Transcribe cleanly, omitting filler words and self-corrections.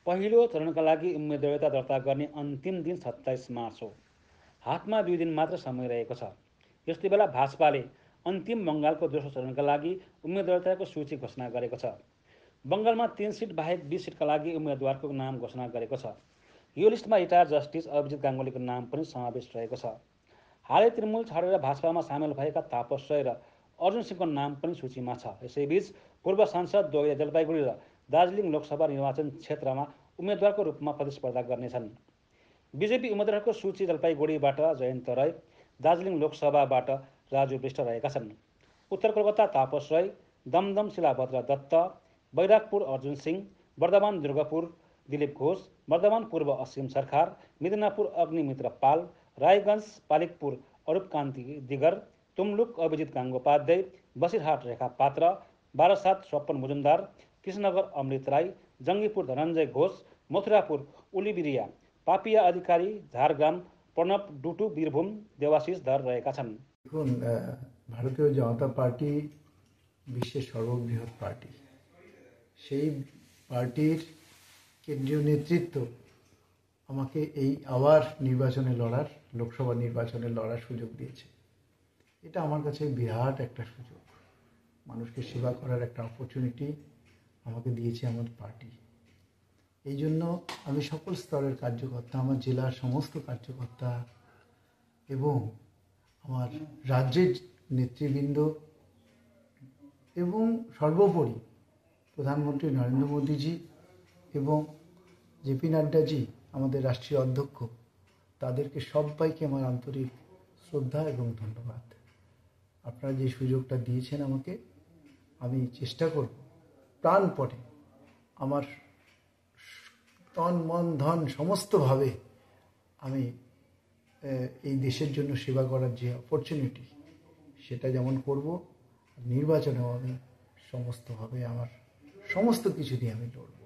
पहिलो चरणका लागि उम्मेदवारिता दर्ता गर्ने अन्तिम दिन 27 मार्च हो। हातमा 2 दिन मात्र समय रहेको छ। यस्तै बेला भाजपाले अन्तिम बङ्गालको दोस्रो चरणका लागि उम्मेदवारिताको सूची घोषणा गरेको छ। बङ्गालमा 3 सिट बाहेक 20 सिटका लागि उम्मेदवारको नाम घोषणा गरेको छ। यो लिस्टमा रिटायर्ड जस्टिस अभिजित गाङ्गुलीको नाम पनि समावेश रहेको छ। हालै तृणमूल छाडेर भाजपामा सामेल भएका तापस राय र अर्जुन सिंहको नाम पनि सूचीमा छ। यसैबीच पूर्व सांसद द्वैले जलपाइगुडी र दार्जिलिङ लोकसभा निर्वाचन क्षेत्रमा उम्मेदवारको रूपमा प्रतिस्पर्धा गर्नेछन्। बिजेपी उम्मेदवारको सूची जलपाइगुडीबाट जयन्त राय, दार्जिलिङ लोकसभाबाट राजु विष्ट रहेका छन्। उत्तर कोलकाता तापस राय, दमदम शिलाभद्र दत्त, बैरागपुर अर्जुन सिंह, वर्धमान दुर्गापुर दिलीप घोष, वर्धमान पूर्व असीम सरकार, मिदनापुर अग्निमित्र पाल, रायगंज पालिकपुर अरूप कान्ति दिगर, तुमलुक अभिजित गाङ्गोपाध्याय, बसिरहाट रेखा पात्र, बारासात स्वप्न मुजुमदार, कृष्णनगर अमृत राई, जङ्गीपुर धनञ्जय घोष, मथुरापुर उलिबिरिया पापिया अधिकारी, झारग्राम प्रणब डुटु, वीरभूम देवाशिष धर रहेका छन्। দেখুন, ভারতীয় জনতা পার্টি বিশ্বের সর্ববৃহৎ পার্টি। সেই পার্টির কেন্দ্রীয় নেতৃত্ব আমাকে এই আবার নির্বাচনে লড়ার, লোকসভা নির্বাচনে লড়ার সুযোগ দিয়েছে। এটা আমার কাছে বিরাট একটা সুযোগ, মানুষকে সেবা করার একটা অপরচুনিটি আমাকে দিয়েছে আমার পার্টি। এই জন্য আমি সকল স্তরের কার্যকর্তা, আমার জেলার সমস্ত কার্যকর্তা এবং আমার রাজ্যের নেতৃবৃন্দ এবং সর্বোপরি প্রধানমন্ত্রী নরেন্দ্র মোদীজি এবং জেপি নাড্ডাজি আমাদের রাষ্ট্রীয় অধ্যক্ষ, তাদেরকে সবাইকে আমার আন্তরিক শ্রদ্ধা এবং ধন্যবাদ। আপনারা যে সুযোগটা দিয়েছেন আমাকে, আমি চেষ্টা করব প্রাণপণে আমার তন মন ধন সমস্তভাবে আমি এই দেশের জন্য সেবা করার যে অপরচুনিটি, সেটা যেমন করব, নির্বাচনেও আমি সমস্তভাবে আমার সমস্ত কিছু দিয়ে আমি লড়ব।